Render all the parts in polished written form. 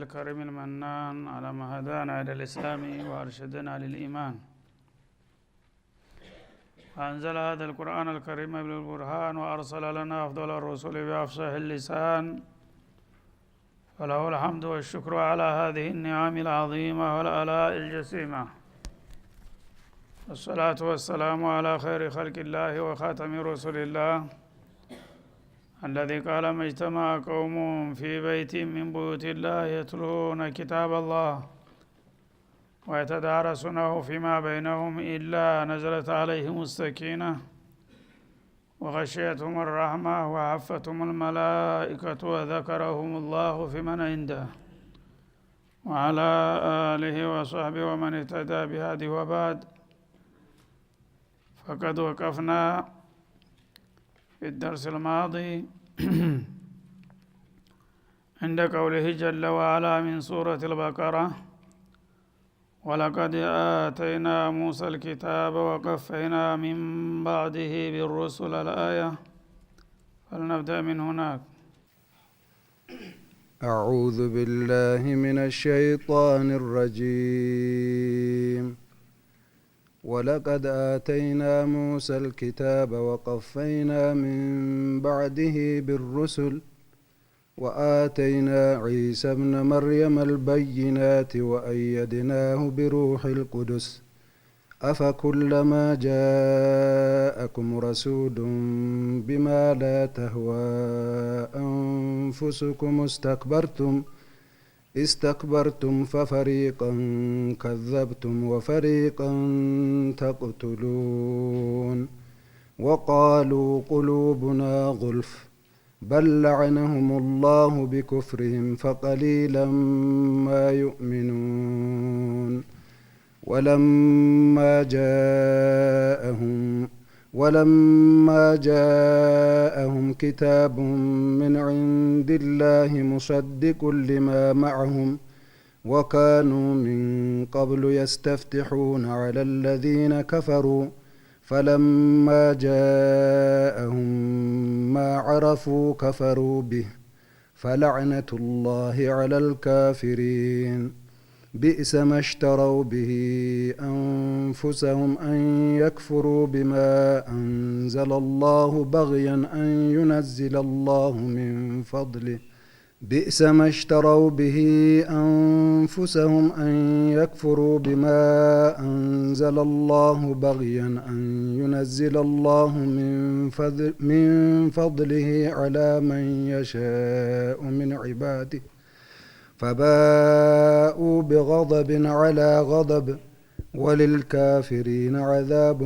الكريم المنان على ما هدانا إلى الإسلام وأرشدنا للإيمان، وأنزل هذا القرآن الكريم بالبرهان وأرسل لنا أفضل الرسل بأفصح اللسان، فله الحمد والشكر على هذه النعم العظيمة والآلاء الجسيمة، والصلاة والسلام على خير خلق الله وخاتم رسل الله الذي قال ما اجتمع قوم في بيت من بيوت الله يتلون كتاب الله ويتدارسونه فيما بينهم إلا نزلت عليهم السكينة وغشيتهم الرحمة وحفتهم الملائكة وذكرهم الله في من عنده وعلى آله وصحبه ومن اهتدى بهذه وبعد. فقد وقفنا في الدرس الماضي عند قوله جل وعلا من سورة البقرة: ولقد آتينا موسى الكتاب وقفينا من بعده بالرسل الآية. فلنبدأ من هناك. أعوذ بالله من الشيطان الرجيم. ولقد آتينا موسى الكتاب وقفينا من بعده بالرسل وآتينا عيسى ابن مريم البينات وأيدناه بروح القدس أفكلما جاءكم رسول بما لا تهوى أنفسكم استكبرتم ففريقا كذبتم وفريقا تقتلون وقالوا قلوبنا غلف بل لعنهم الله بكفرهم فقليلا ما يؤمنون ولما جاءهم كتاب من عند الله مصدق لما معهم وكانوا من قبل يستفتحون على الذين كفروا فلما جاءهم ما عرفوا كفروا به فلعنة الله على الكافرين. بئس ما اشتروا به أنفسهم أن يكفروا بما أنزل الله بغيا أن ينزل الله من فضله بئس ما اشتروا به أنفسهم أن يكفروا بما أنزل الله بغيا أن ينزل الله من فضله على من يشاء من عباده فباءوا بغضب على غضب وللكافرين عذاب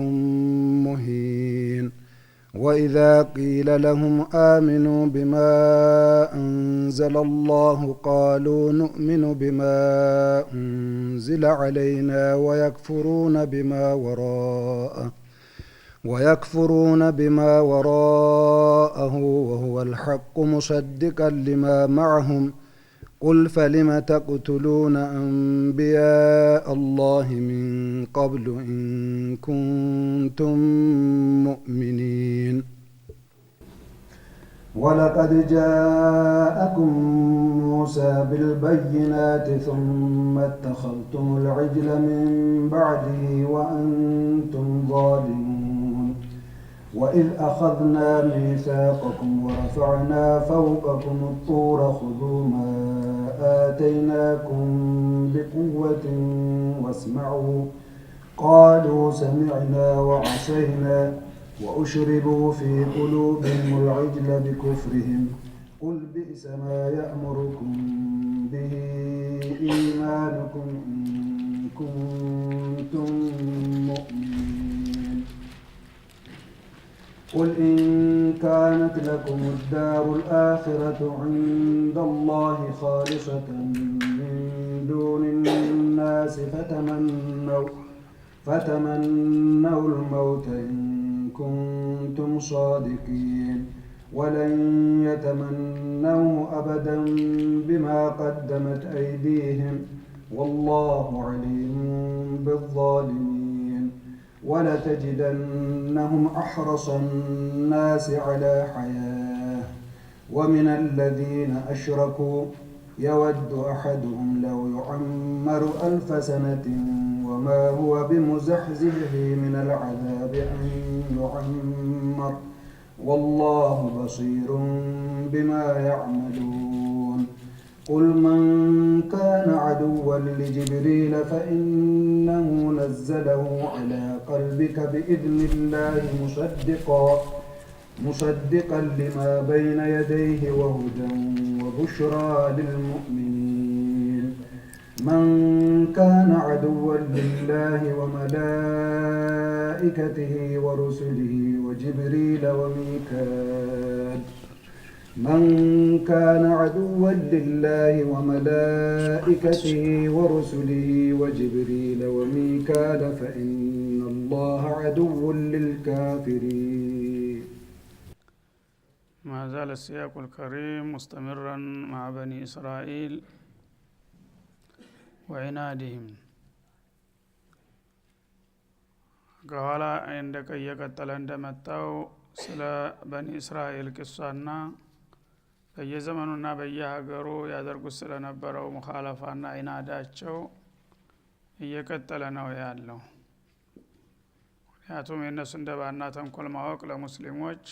مهين. وإذا قيل لهم آمنوا بما أنزل الله قالوا نؤمن بما أنزل علينا ويكفرون بما وراءه وهو الحق مصدقا لما معهم قل فلم تقتلون أنبياء الله من قبل إن كنتم مؤمنين. ولقد جاءكم موسى بالبينات ثم اتخذتم العجل من بعده وأنتم ظالمون. وإذ أخذنا ميثاقكم ورفعنا فوقكم الطور خذوا ما آتيناكم بقوة واسمعوا قالوا سمعنا وعصينا وأشربوا في قلوبهم العجل بكفرهم قل بئس ما يأمركم به إيمانكم إن كنتم مؤمنين. قل إن كانت لكم الدار الآخرة عند الله خالصة من دون الناس فتمنوا الموت إن كنتم صادقين ولن يتمنوا أبدا بما قدمت أيديهم والله عليم بالظالمين. ولتجدنهم أحرص الناس على حياة ومن الذين أشركوا يود أحدهم لو يعمر 1000 سنة وما هو بمزحزحه من العذاب أن يعمر والله بصير بما يعملون قل من كان عدوا لجبريل فإنه نزله على قلبك بإذن الله مصدقا لما بين يديه وهدى وبشرى للمؤمنين من كان عدوا لله وملائكته ورسله وجبريل وميكال من كان عدوا لله وملائكته ورسله وجبريل وميكال فإن الله عدو للكافرين. ما زال السياق الكريم مستمرا مع بني إسرائيل وعنادهم قال عندك يقتل عندمتاو سلا بني إسرائيل قصانا በየዘመኑና በየሀገሩ ያደርጉት ስለነበረው ሙኻለፋና ኢናዳቸው እየቀጠለ ነው ያለው። ምክንያቱም የነሱ እንደባና ተንኮል ማወቅ ለሙስሊሞች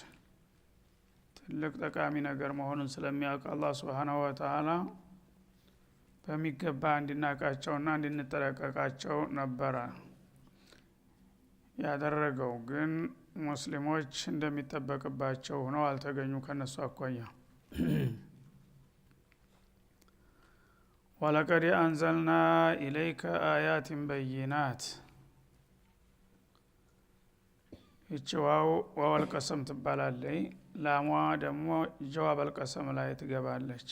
ትልቅ ጠቃሚ ነገር መሆኑን ስለሚያውቅ አላህ Subhanahu Wa Ta'ala በሚገባ እንድናቃቸውና እንድንጠረቀቃቸው ነበረ ያደረገው። ግን ሙስሊሞች እንደሚጠበቅባቸው ሆነው አልተገኙ ከነሱ አኳያ። ወለቀድ አንዘልና ኢለይከ አያቲን በይናት ይችዋው ወል ቀሰም ትባላለች። ላሟ ደግሞ ጀዋበል ቀሰም ላይ ትገባለች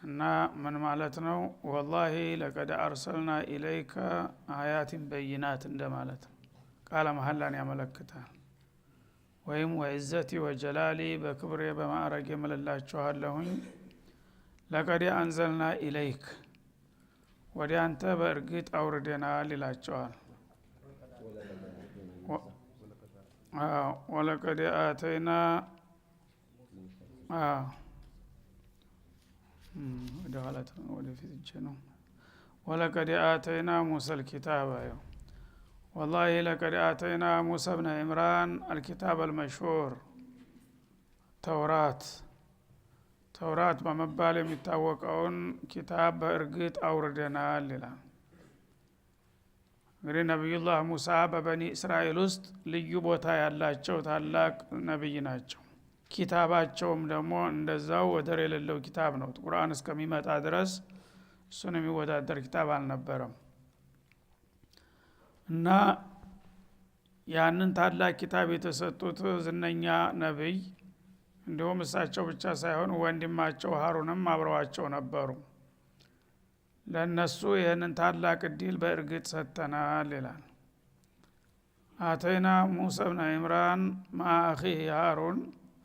እና ምን ማለት ነው? ወላሂ ለቀድ አርሰልና ኢለይከ አያቲን በይናት እንደማለት ቃለ መሐላን ያመለክታል። ወይም ወዕዘቲ ወጀላሊ በክብሬ በማዕረግ የምልላችኋለሁኝ ለቀድ አንዘልና ኢለይክ ወደ አንተ በእርግጥ አውርደናል ይላቸዋል። ወለቀድ አተይና ወለቀድ አተይና ሙሳ الكتاب والله لقد آتينا موسى بن عمران الكتاب المشهور ተውራት በመባል የሚታወቀውን ኪታብ በእርግጥ አውርደናል ይላል። እንግዲህ ነብዩላህ ሙሳ በበኒ እስራኤል ውስጥ ልዩ ቦታ ያላቸው ታላቅ ነብይ ናቸው። ኪታባቸውም ደግሞ እንደዛው ወደር የሌለው ኪታብ ነው። ቁርአን እስከሚመጣ ድረስ እሱን የሚወዳደር ኪታብ አልነበረም እና ያንን ታላቅ ኪታብ የተሰጡት ዝነኛ ነብይ እንደውም እሳቸው ብቻ ሳይሆን ወንድማቸው ሃሩንም አብረዋቸው ነበሩ። ለነሱ ይህንን ታላቅ እድል በእርግጥ ሰጥተናል ይላል። አተይና ሙሳ ብን ዒምራን ማአኺህ ሃሩን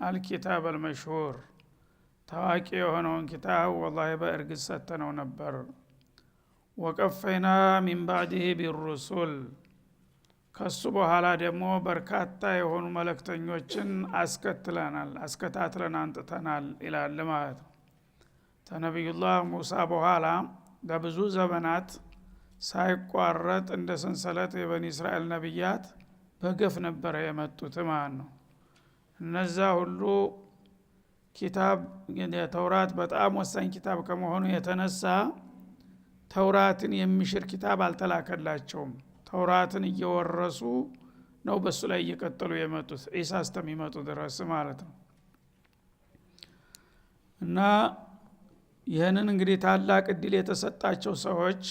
አልኪታብ አልመሽሁር ታዋቂ የሆነውን ኪታብ ወላሂ በእርግጥ ሰጥተነው ነበር። ወቀፈይና ሚን ባዕዲህ ቢሩሱል ከሱ በኋላ ደግሞ በርካታ የሆኑ መልእክተኞችን አስከታትለን አንጥተናል ይላል ማለት ነው። ተነቢዩላህ ሙሳ በኋላ በብዙ ዘመናት ሳይቋረጥ እንደ ሰንሰለት የበኒ እስራኤል ነብያት በገፍ ነበር የመጡት ማለት ነው። እነዛ ሁሉ ኪታብ ተውራት በጣም ወሳኝ ኪታብ ከመሆኑ የተነሳ ተውራትን የሚሽር ኪታብ አልተላከላቸውም። ተውራትን እየወረሱ ነው በሱ ላይ እየቀጠሉ የመጡት ኢሳ እስከሚመጡ ድረስ ማለት ነው። እና ይህንን እንግዲህ ታላቅ እድል የተሰጣቸው ሰዎች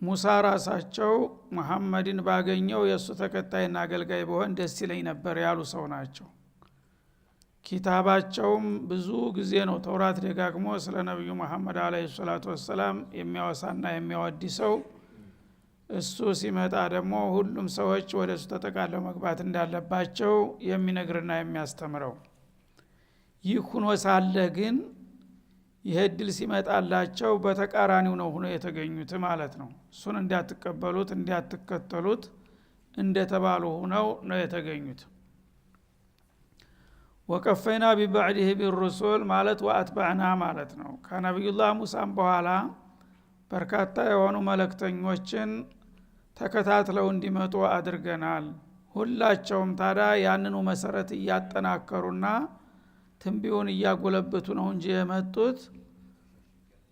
ሙሳ ራሳቸው መሐመድን ባገኘው የእሱ ተከታይና አገልጋይ በሆን ደስ ይለኝ ነበር ያሉ ሰው ናቸው። ኪታባቸውም ብዙ ጊዜ ነው ተውራት ደጋግሞ ስለ ነብዩ መሐመድ አለይሂ ሰላቱ ወሰለም የሚያወሳና የሚያወድሰው። እሱ ሲመጣ ደግሞ ሁሉም ሰዎች ወደሱ ተጠቃለው መግባት እንዳለባቸው የሚነግርና የሚያስተምረው። ይህ ሆኖ ሳለ ግን ይህ እድል ሲመጣላቸው በተቃራኒው ነው ሆኖ የተገኙት ማለት ነው። እሱን እንዲያትቀበሉት እንዲያትከተሉት እንደተባሉ ሆነው ነው የተገኙት። ወቀፈይና ቢባዕዲህ ቢሩሱል ማለት ወአትባዕና ማለት ነው። ከነቢዩላህ ሙሳም በኋላ በርካታ የሆኑ መልእክተኞችን ተከታትለው እንዲመጡ አድርገናል። ሁላቸውም ታዲያ ያንኑ መሰረት እያጠናከሩና ትንቢውን እያጎለበቱ ነው እንጂ የመጡት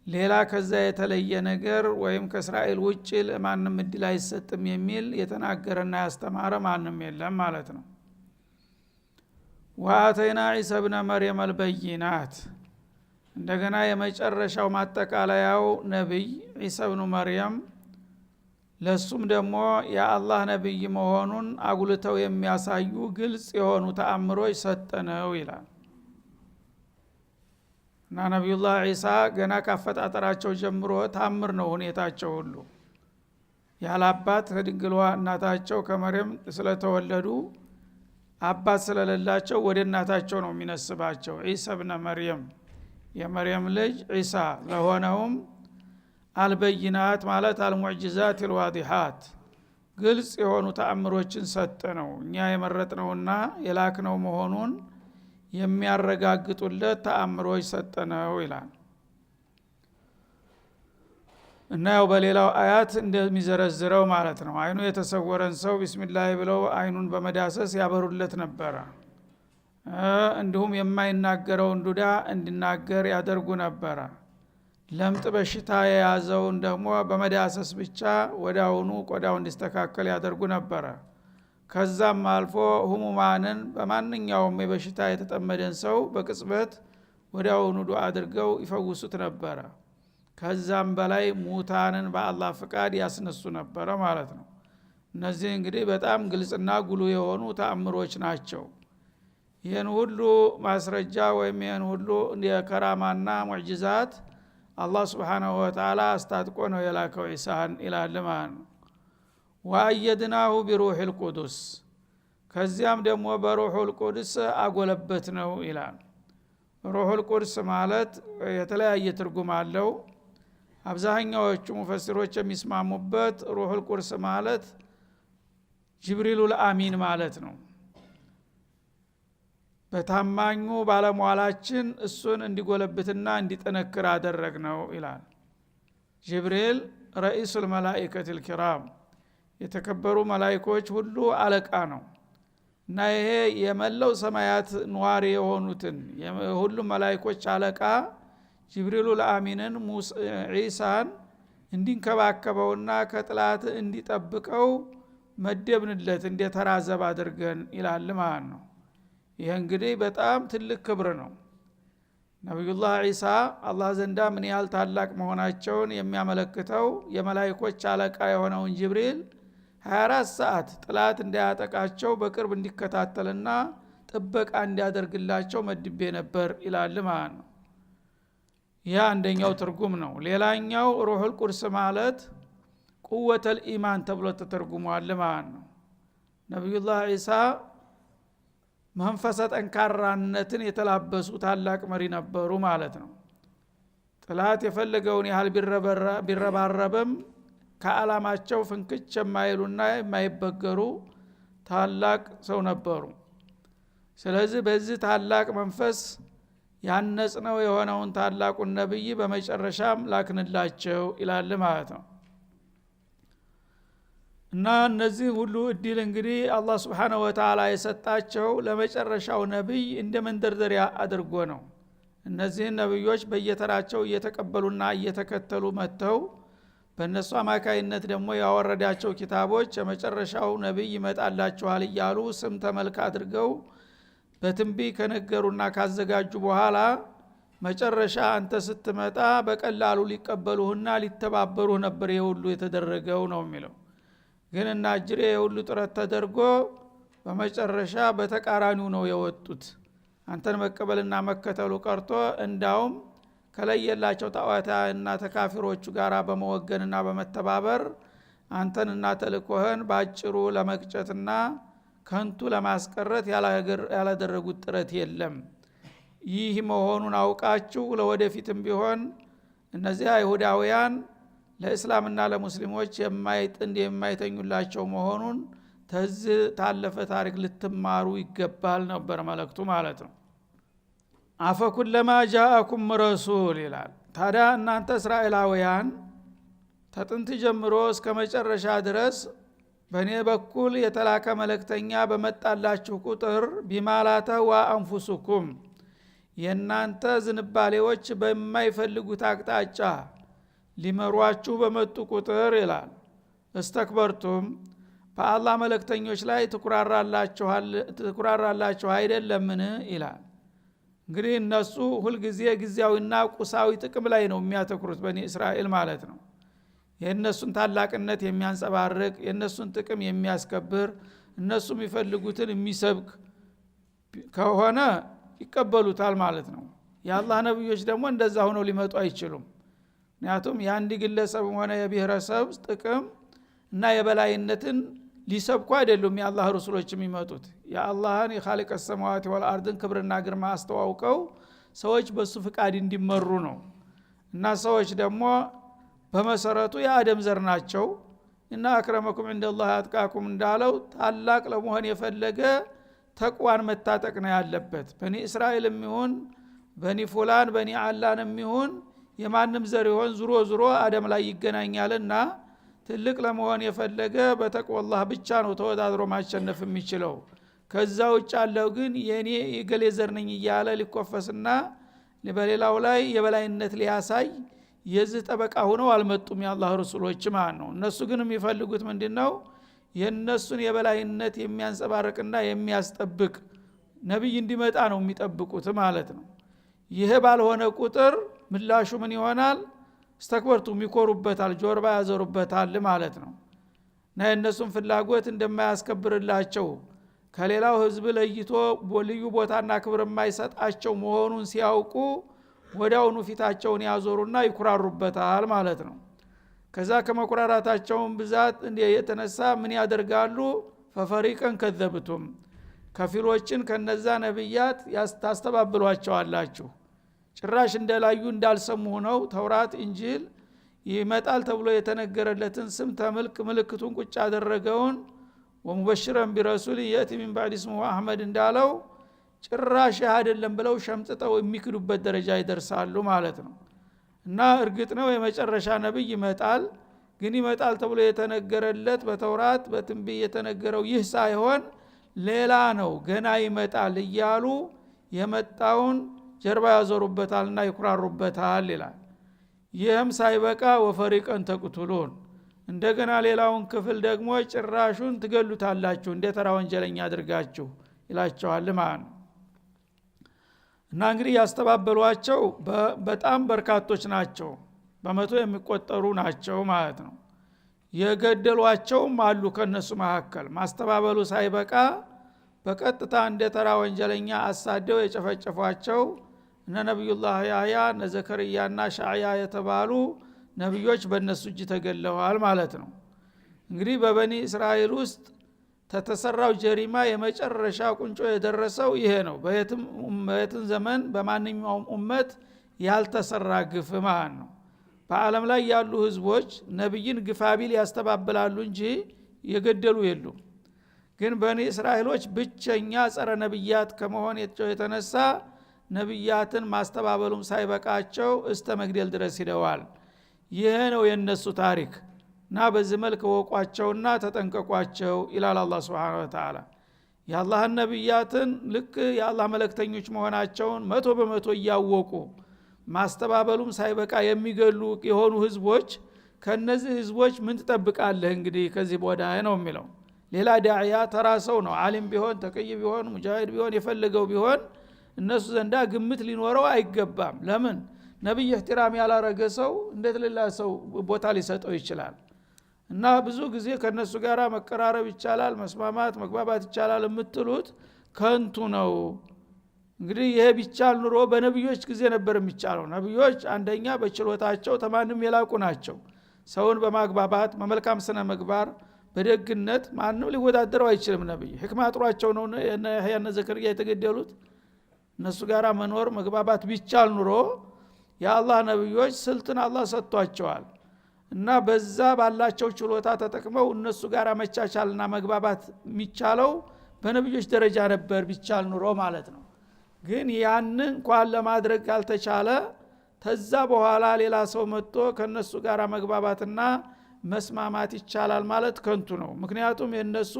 ሌላ ከዛ የተለየ ነገር ወይም ከእስራኤል ውጭ ለማንም እድል አይሰጥም የሚል የተናገረና ያስተማረ ማንም የለም ማለት ነው። ወአተይና ዒሳ ኢብነ መርየም አልበይናት እንደገና የመጨረሻው ማጠቃለያው ነብይ ዒሳ ኢብኑ መርየም ለሱም ደግሞ የአላህ ነብይ መሆኑን አጉልተው የሚያሳዩ ግልጽ የሆኑ ተአምሮች ሰጠነው ይላል። እና ነብዩላህ ዒሳ ገና ካፈጣጠራቸው ጀምሮ ታምር ነው ሁኔታቸው ሁሉ። ያላባት ከድንግሏ እናታቸው ከመርየም ስለተወለዱ አባት ስለሌላቸው ወደ እናታቸው ነው የሚነስባቸው። ዒሳ ኢብኑ መርየም የመርየም ልጅ ዒሳ ለሆነውም አልበይናት ማለት አልሙዕጂዛት አልዋዲሃት ግልጽ የሆኑ ተአምሮችን ሰጠ ነው። እኛ የመረጥነውና የላክነው መሆኑን የሚያረጋግጡለት ተአምሮች ሰጠነው ይላል። እና ያው በሌላው አያት እንደሚዘረዝረው ማለት ነው አይኑ የተሰወረን ሰው ቢስሚላህ ብለው አይኑን በመዳሰስ ያበሩለት ነበረ። እንዲሁም የማይናገረውን ዱዳ እንዲናገር ያደርጉ ነበረ። ለምጥ በሽታ የያዘውን ደግሞ በመዳሰስ ብቻ ወዲያውኑ ቆዳው እንዲስተካከል ያደርጉ ነበረ። ከዛም አልፎ ህሙማንን በማንኛውም የበሽታ የተጠመደን ሰው በቅጽበት ወዲያውኑ ዱዓ አድርገው ይፈውሱት ነበረ። ከዛም በላይ ሙታንን በአላህ ፍቃድ ያስነሱ ነበረ ማለት ነው። እነዚህ እንግዲህ በጣም ግልጽና ጉልህ የሆኑ ተአምሮች ናቸው። ይህን ሁሉ ማስረጃ ወይም ይህን ሁሉ የከራማና ሙዕጂዛት አላህ Subhanahu Wa Ta'ala አስታጥቆ ነው የላከው ዒሳን ኢላል ማለት ነው። ወአየድናሁ ቢሩሂል ቁዱስ ከዚያም ደግሞ በሩሁል ቁዱስ አጎለበት ነው ይላል። ሩሁል ቁዱስ ማለት የተለያየ ትርጉም አለው። አብዛኛዎቹ ሙፈሲሮች የሚስማሙበት ሩሁል ቁዱስ ማለት ጅብሪሉል አሚን ማለት ነው። በታማኙ ባለሟላችን እሱን እንዲጎለብትና እንዲጠነክር አደረግነው ይላል። ጅብሪል ረኢሱል መላኢከቲል ኪራም የተከበሩ መላእክቶች ሁሉ አለቃ ነው። እና ይሄ የመላው ሰማያት ነዋሪ የሆኑትን ሁሉም መላእክቶች አለቃ ጅብሪሉል አሚንን ዒሳን እንዲንከባከበውና ከጥላት እንዲጠብቀው መደብንለት እንደተራዘብ አድርገን ይላል ማለት ነው። ይሄ እንግዲህ በጣም ትልቅ ክብር ነው። ነብዩላህ ዒሳ አላህ ዘንዳ ምን ያህል ታላቅ መሆናቸውን የሚያመለክተው የመላእክቶች አለቃ የሆነውን ጅብሪል 24 ሰዓት ጥላት እንዳያጠቃቸው በቅርብ እንዲከታተልና ጥበቃ እንዲያደርግላቸው መድቤ ነበር ይላል ማለት ነው። ያ አንደኛው ትርጉም ነው። ሌላኛው ሩሁል ቁድስ ማለት ቁወተል ኢማን ተብሎ ተተርጉሟል ማለት ነው። ነብዩላህ ዒሳ መንፈሰ ጠንካራነትን የተላበሱ ታላቅ መሪ ነበሩ ማለት ነው። ጥላት የፈለገውን ያህል ቢረባረብም ከዓላማቸው ፍንክች የማይሉና የማይበገሩ ታላቅ ሰው ነበሩ። ስለዚህ በዚህ ታላቅ መንፈስ ያነጽነው የሆነውን ታላቁን ነብይ በመጨረሻም ላክንላቸው ይላል ማለት ነው። እና እነዚህ ሁሉ እድል እንግዲህ አላህ Subhanahu Wa Ta'ala የሰጣቸው ለመጨረሻው ነብይ እንደ መንደርደሪያ አድርጎ ነው። እነዚህ ነብዮች በየተራቸው እየተቀበሉና እየተከተሉ መተው በእነሱ አማካይነት ደግሞ ያወረዳቸው ኪታቦች የመጨረሻው ነብይ ይመጣላቸዋል እያሉ ስም ተመልክ አድርገው በትንቢት ከነገሩና ካዘጋጁ በኋላ መጨረሻ አንተ ስትመጣ በቀላሉ ሊቀበሉህና ሊተባበሩህ ነበር የሁሉ የተደረገው ነው የሚለው። ግን እና እጅሬ የሁሉ ጥረት ተደርጎ በመጨረሻ በተቃራኒው ነው የወጡት። አንተን መቀበልና መከተሉ ቀርቶ እንዳውም ከለየላቸው ጣዖታትና ተካፊሮቹ ጋራ በመወገንና በመተባበር አንተንና ተልኮህን ባጭሩ ለመቅጨትና ከንቱ ለማስቀረት ያላደረጉት ጥረት የለም። ይህ መሆኑን አውቃችሁ ለወደፊትም ቢሆን እነዚህ አይሁዳውያን ለእስላምና ለሙስሊሞች የማይጥንድ የማይተኙላቸው መሆኑን ተዝ ታለፈ ታሪክ ልትማሩ ይገባል ነበር መልእክቱ ማለት ነው። አፈኩለማ ጃአኩም ረሱል ይላል። ታዲያ እናንተ እስራኤላውያን ተጥንት ጀምሮ እስከ መጨረሻ ድረስ በእኔ በኩል የተላከ መልእክተኛ በመጣላችሁ ቁጥር ቢማላተዋ አንፉሱኩም የእናንተ ዝንባሌዎች በማይፈልጉት አቅጣጫ ሊመሯችሁ በመጡ ቁጥር ይላል እስተክበርቱም በአላህ መልእክተኞች ላይ ትኩራራላችሁ አይደለምን ይላል። እንግዲህ እነሱ ሁልጊዜ ጊዜያዊና ቁሳዊ ጥቅም ላይ ነው የሚያተኩሩት በኒ እስራኤል ማለት ነው። የእነሱን ታላቅነት የሚያንጸባርቅ የእነሱን ጥቅም የሚያስከብር እነሱ የሚፈልጉትን የሚሰብክ ከሆነ ይቀበሉታል ማለት ነው። የአላህ ነብዮች ደግሞ እንደዛ ሆነው ሊመጡ አይችሉም። ምክንያቱም የአንድ ግለሰብ ሆነ የብሔረሰብ ጥቅም እና የበላይነትን ሊሰብኩ አይደሉም የአላህ ረሱሎች የሚመጡት። የአላህን የኻሊቀ ሰማዋት ወልአርድን ክብርና ግርማ አስተዋውቀው ሰዎች በሱ ፍቃድ እንዲመሩ ነው። እና ሰዎች ደግሞ በመሰረቱ የአደም ዘር ናቸው። እና አክረመኩም እንደላህ አጥቃኩም እንዳለው ታላቅ ለመሆን የፈለገ ተቅዋን መታጠቅ ነው ያለበት። በኒ እስራኤልም ይሁን በኒ ፉላን በኒ አላንም ይሁን የማንም ዘር ይሆን ዙሮ ዙሮ አደም ላይ ይገናኛልና ትልቅ ለመሆን የፈለገ በተቅዋላህ ብቻ ነው ተወዳድሮ ማሸነፍ የሚችለው። ከዛ ውጭ ያለው ግን የኔ የገሌ ዘር ነኝ እያለ ሊኮፈስና በሌላው ላይ የበላይነት ሊያሳይ የዚህ ጠበቃ ሆነው አልመጡም የአላህ ረሱሎች ማለት ነው። እነሱ ግን የሚፈልጉት ምንድነው? የነሱን የበላይነት የሚያንጸባርቅና የሚያስጠብቅ ነብይ እንዲመጣ ነው የሚጠብቁት ማለት ነው። ይሄ ባልሆነ ቁጥር ምላሹ ምን ይሆናል? እስተክበርቱም ይኮሩበታል፣ ጆርባ ያዘሩበታል ማለት ነው። እና የነሱን ፍላጎት እንደማያስከብርላቸው ከሌላው ህዝብ ለይቶ ልዩ ቦታና ክብር የማይሰጣቸው መሆኑን ሲያውቁ ወዲያውኑ ፊታቸውን ያዞሩና ይኩራሩበታል ማለት ነው። ከዛ ከመኩራራታቸውን ብዛት የተነሳ ምን ያደርጋሉ? ፈፈሪቀን ከዘብቱም ከፊሎችን ከነዛ ነብያት ታስተባብሏቸዋላችሁ። ጭራሽ እንደላዩ እንዳልሰሙ ሆነው ተውራት እንጂል ይመጣል ተብሎ የተነገረለትን ስም ተምልክ ምልክቱን ቁጭ ያደረገውን ወሙበሽረን ቢረሱል የእቲ ሚን ባዕድ እስሙሁ አህመድ እንዳለው ጭራሽ አይደለም ብለው ሸምጥጠው የሚክዱበት ደረጃ ይደርሳሉ ማለት ነው። እና እርግጥ ነው የመጨረሻ ነብይ ይመጣል። ግን ይመጣል ተብሎ የተነገረለት በተውራት በትንቢት የተነገረው ይህ ሳይሆን ሌላ ነው ገና ይመጣል እያሉ የመጣውን ጀርባ ያዞሩበታልና ይኩራሩበታል ይላል። ይህም ሳይበቃ ወፈሪቀን ተቅቱሉን እንደገና ሌላውን ክፍል ደግሞ ጭራሹን ትገሉታላችሁ እንደ ተራ ወንጀለኛ አድርጋችሁ ይላቸዋል ማለት ነው። እና እንግዲህ ያስተባበሏቸው በጣም በርካቶች ናቸው፣ በመቶ የሚቆጠሩ ናቸው ማለት ነው። የገደሏቸውም አሉ ከነሱ መካከል። ማስተባበሉ ሳይበቃ በቀጥታ እንደ ተራ ወንጀለኛ አሳደው የጨፈጨፏቸው እነ ነብዩላህ ያህያ እነ ዘከርያና ሻዕያ የተባሉ ነብዮች በእነሱ እጅ ተገለዋል ማለት ነው። እንግዲህ በበኒ እስራኤል ውስጥ ተተሰራው ጀሪማ የመጨረሻ ቁንጮ የደረሰው ይሄ ነው። በየትም ዘመን በማንኛውም ኡመት ያልተሰራ ግፍ ማለት ነው። በዓለም ላይ ያሉ ህዝቦች ነብይን ግፋቢል ያስተባብላሉ እንጂ የገደሉ የሉም። ግን በኒ እስራኤሎች ብቸኛ ጸረ ነብያት ከመሆን የተነሳ ነብያትን ማስተባበሉም ሳይበቃቸው እስተ መግደል ድረስ ሂደዋል። ይሄ ነው የነሱ ታሪክ። እና በዚህ መልክ ወቋቸውና ተጠንቀቋቸው ይላል አላህ Subhanahu Wa Ta'ala። የአላህን ነብያትን ልክ የአላህ መልእክተኞች መሆናቸውን 100% እያወቁ ማስተባበሉም ሳይበቃ የሚገሉ የሆኑ ህዝቦች ከነዚህ ህዝቦች ምን ትጠብቃለህ? እንግዲህ ከዚህ ቦዳ ነው የሚለው። ሌላ ዳዒያ ተራሰው ነው ዓሊም ቢሆን ተቀይ ቢሆን ሙጃሂድ ቢሆን የፈለገው ቢሆን እነሱ ዘንዳ ግምት ሊኖረው አይገባም። ለምን ነብይ እህትራም ያላረገ ሰው እንዴት ሌላ ሰው ቦታ ሊሰጠው ይችላል? እና ብዙ ጊዜ ከነሱ ጋር መቀራረብ ይቻላል፣ መስማማት መግባባት ይቻላል የምትሉት ከንቱ ነው። እንግዲህ ይሄ ቢቻል ኑሮ በነብዮች ጊዜ ነበር የሚቻለው። ነብዮች አንደኛ በችሎታቸው ተማንም የላቁ ናቸው። ሰውን በማግባባት በመልካም ስነ ምግባር በደግነት ማንም ሊወዳደረው አይችልም። ነብይ ህክማ ጥሯቸው ነው ያነ ዘከርያ የተገደሉት። እነሱ ጋራ መኖር መግባባት ቢቻል ኑሮ የአላህ ነብዮች ስልትን አላህ ሰጥቷቸዋል። እና በዛ ባላቸው ችሎታ ተጠቅመው እነሱ ጋራ መቻቻልና መግባባት የሚቻለው በነብዮች ደረጃ ነበር ቢቻል ኑሮ ማለት ነው። ግን ያን እንኳን ለማድረግ ካልተቻለ ተዛ በኋላ ሌላ ሰው መጥቶ ከነሱ ጋር መግባባትና መስማማት ይቻላል ማለት ከንቱ ነው። ምክንያቱም የነሱ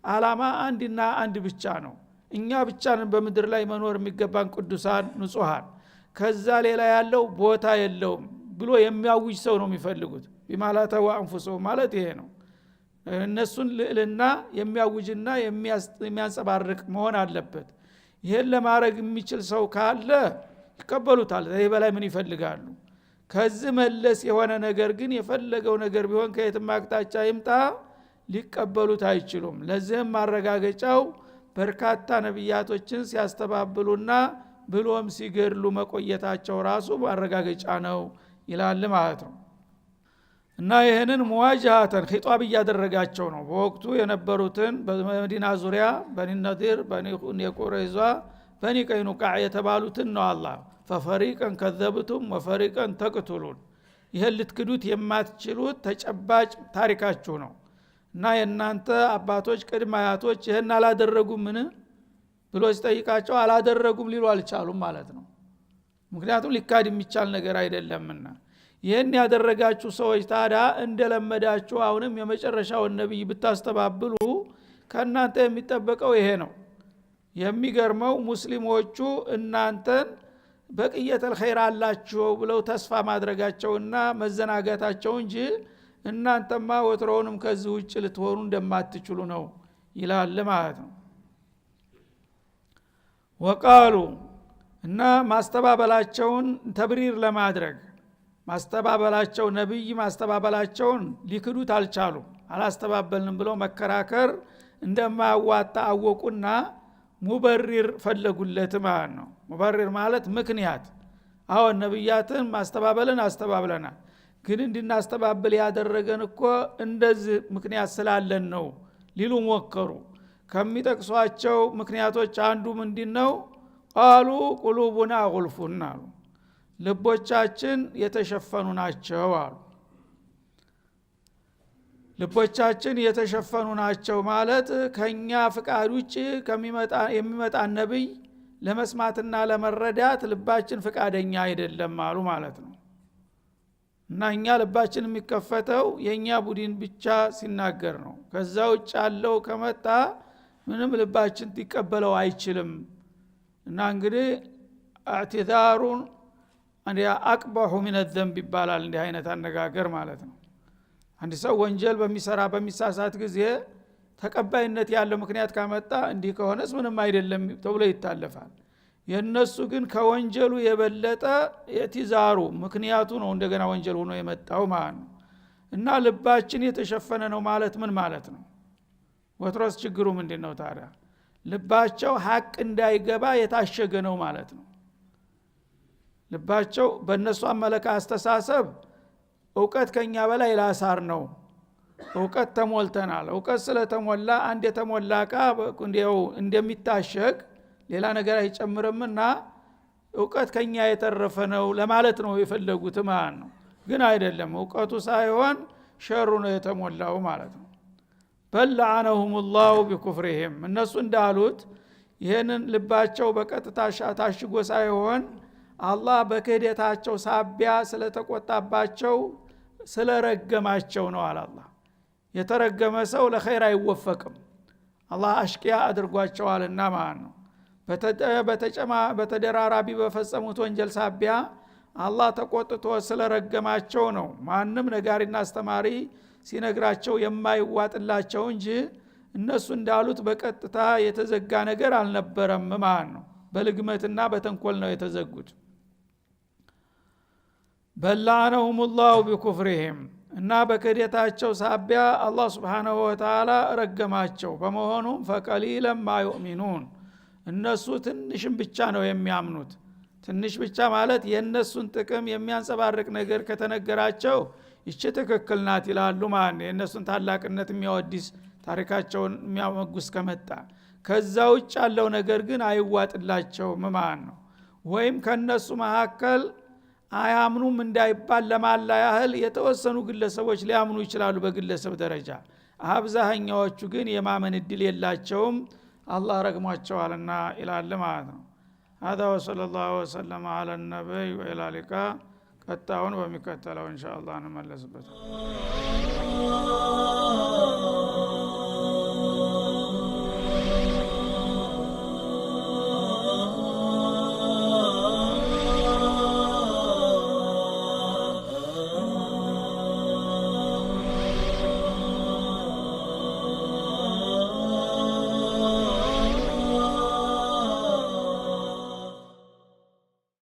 አላማ አንድና አንድ ብቻ ነው። እኛ ብቻ ነን በመድር ላይ መኖር የሚገባን ቅዱሳን ንጹሃን፣ ከዛ ሌላ ያለው ቦታ የለውም ብሎ የሚያውጅ ሰው ነው የሚፈልጉት። ቢማላተ ወአንፉሶ ማለት ይሄ ነው። እነሱን ልዕልና የሚያውጅና የሚያንጸባርቅ መሆን አለበት። ይሄን ለማድረግ የሚችል ሰው ካለ ይቀበሉታል። ይሄ በላይ ምን ይፈልጋሉ? ከዚህ መለስ የሆነ ነገር ግን የፈለገው ነገር ቢሆን ከየትም አቅጣጫ ይምጣ ሊቀበሉት አይችሉም። ለዚህም ማረጋገጫው በርካታ ነብያቶችን ሲያስተባብሉና ብሎም ሲገድሉ መቆየታቸው ራሱ ማረጋገጫ ነው ይላል ማለት ነው። እና ይህንን ሙዋጃሃተን ኺጧብ እያደረጋቸው ነው። በወቅቱ የነበሩትን በመዲና ዙሪያ በኒ ነዲር፣ በኒ ቁረይዛ፣ በኒ ቀይኑቃዕ የተባሉትን ነው አላህ ፈፈሪቀን ከዘብቱም ወፈሪቀን ተቅቱሉን፣ ይህን ልትክዱት የማትችሉት ተጨባጭ ታሪካችሁ ነው እና የእናንተ አባቶች ቅድመ አያቶች ይህን አላደረጉም ምን ብሎ ሲጠይቃቸው አላደረጉም ሊሉ አልቻሉም ማለት ነው። ምክንያቱም ሊካድ የሚቻል ነገር አይደለምና። ይህን ያደረጋችሁ ሰዎች ታዲያ እንደለመዳችሁ አሁንም የመጨረሻውን ነብይ ብታስተባብሉ ከእናንተ የሚጠበቀው ይሄ ነው። የሚገርመው ሙስሊሞቹ እናንተን በቅየተል ኸይር አላችሁ ብለው ተስፋ ማድረጋቸውና መዘናጋታቸው እንጂ እናንተማ ወትሮውንም ከዚህ ውጭ ልትሆኑ እንደማትችሉ ነው ይላል ማለት ነው። ወቃሉ እና ማስተባበላቸውን ተብሪር ለማድረግ ማስተባበላቸው ነብይ ማስተባበላቸውን ሊክዱት አልቻሉም። አላስተባበልንም ብለው መከራከር እንደማያዋጣ አወቁና ሙበሪር ፈለጉለት ማለት ነው። ሙበሪር ማለት ምክንያት። አሁን ነብያትን ማስተባበልን አስተባብለናል፣ ግን እንድናስተባብል ያደረገን እኮ እንደዚህ ምክንያት ስላለን ነው ሊሉ ሞከሩ። ከሚጠቅሷቸው ምክንያቶች አንዱ ምንድነው? ቃሉ ቁሉቡና ጉልፉን አሉ፣ ልቦቻችን የተሸፈኑ ናቸው አሉ። ልቦቻችን የተሸፈኑ ናቸው ማለት ከኛ ፍቃድ ውጭ የሚመጣ ነብይ ለመስማትና ለመረዳት ልባችን ፍቃደኛ አይደለም አሉ ማለት ነው። እና እኛ ልባችን የሚከፈተው የኛ ቡድን ብቻ ሲናገር ነው። ከዛ ውጭ ያለው ከመጣ ምንም ልባችን ሊቀበለው አይችልም። እና እንግዲህ አዕትዛሩን አቅበሑ ሚነ ዘንብ ይባላል እንዲህ አይነት አነጋገር ማለት ነው። አንድ ሰው ወንጀል በሚሳሳት ጊዜ ተቀባይነት ያለው ምክንያት ካመጣ እንዲህ ከሆነስ ምንም አይደለም ተብሎ ይታለፋል። የነሱ ግን ከወንጀሉ የበለጠ የቲዛሩ ምክንያቱ ነው እንደገና ወንጀል ሆኖ የመጣው ማለት ነው። እና ልባችን የተሸፈነ ነው ማለት ምን ማለት ነው? ወትሮስ ችግሩ ምንድነው ታዲያ? ልባቸው ሐቅ እንዳይገባ የታሸገ ነው ማለት ነው። ልባቸው በእነሱ አመለካ አስተሳሰብ እውቀት ከኛ በላይ ላሳር ነው። እውቀት ተሞልተናል። እውቀት ስለተሞላ አንድ የተሞላ ዕቃ እንደሚታሸግ ሌላ ነገር አይጨምርምና እውቀት ከኛ የተረፈ ነው ለማለት ነው የፈለጉት ማለት ነው። ግን አይደለም፣ እውቀቱ ሳይሆን ሸሩ ነው የተሞላው ማለት ነው። በልዐነሁም ላሁ ቢኩፍሪሂም፣ እነሱ እንዳሉት ይህንን ልባቸው በቀጥታ ታሽጎ ሳይሆን አላህ በክህደታቸው ሳቢያ ስለተቆጣባቸው ስለረገማቸው ነው አለ አላህ። የተረገመ ሰው ለኸይር አይወፈቅም፣ አላህ አሽቂያ አድርጓቸዋልና ማለት ነው። በተደራራቢ በፈጸሙት ወንጀል ሳቢያ አላህ ተቆጥቶ ስለረገማቸው ነው ማንም ነጋሪና አስተማሪ ሲነግራቸው የማይዋጥላቸው እንጂ እነሱ እንዳሉት በቀጥታ የተዘጋ ነገር አልነበረም ማለት ነው። በልግመትና በተንኮል ነው የተዘጉት። በልዐነሁም ላሁ ቢኩፍሪሂም፣ እና በክህደታቸው ሳቢያ አላህ ሱብሓነሁ ወተዓላ ረገማቸው። በመሆኑም ፈቀሊለን ማ ዩእሚኑን፣ እነሱ ትንሽም ብቻ ነው የሚያምኑት። ትንሽ ብቻ ማለት የእነሱን ጥቅም የሚያንጸባርቅ ነገር ከተነገራቸው ይቺ ትክክል ናት ይላሉ ማለት ነው። የእነሱን ታላቅነት የሚያወድስ ታሪካቸውን የሚያመጉስ ከመጣ ከዛ ውጭ ያለው ነገር ግን አይዋጥላቸውም ማለት ነው። ወይም ከነሱ መካከል አያምኑም እንዳይባል ለማላ ያህል የተወሰኑ ግለሰቦች ሊያምኑ ይችላሉ በግለሰብ ደረጃ። አብዛኛዎቹ ግን የማመን እድል የላቸውም፣ አላህ ረግሟቸዋልና ይላል ማለት ነው። هذا وصلى الله وسلم على النبي وإلى اللقاء ቀጣውን በሚከተለው ኢንሻአላህ እንመለስበታለን።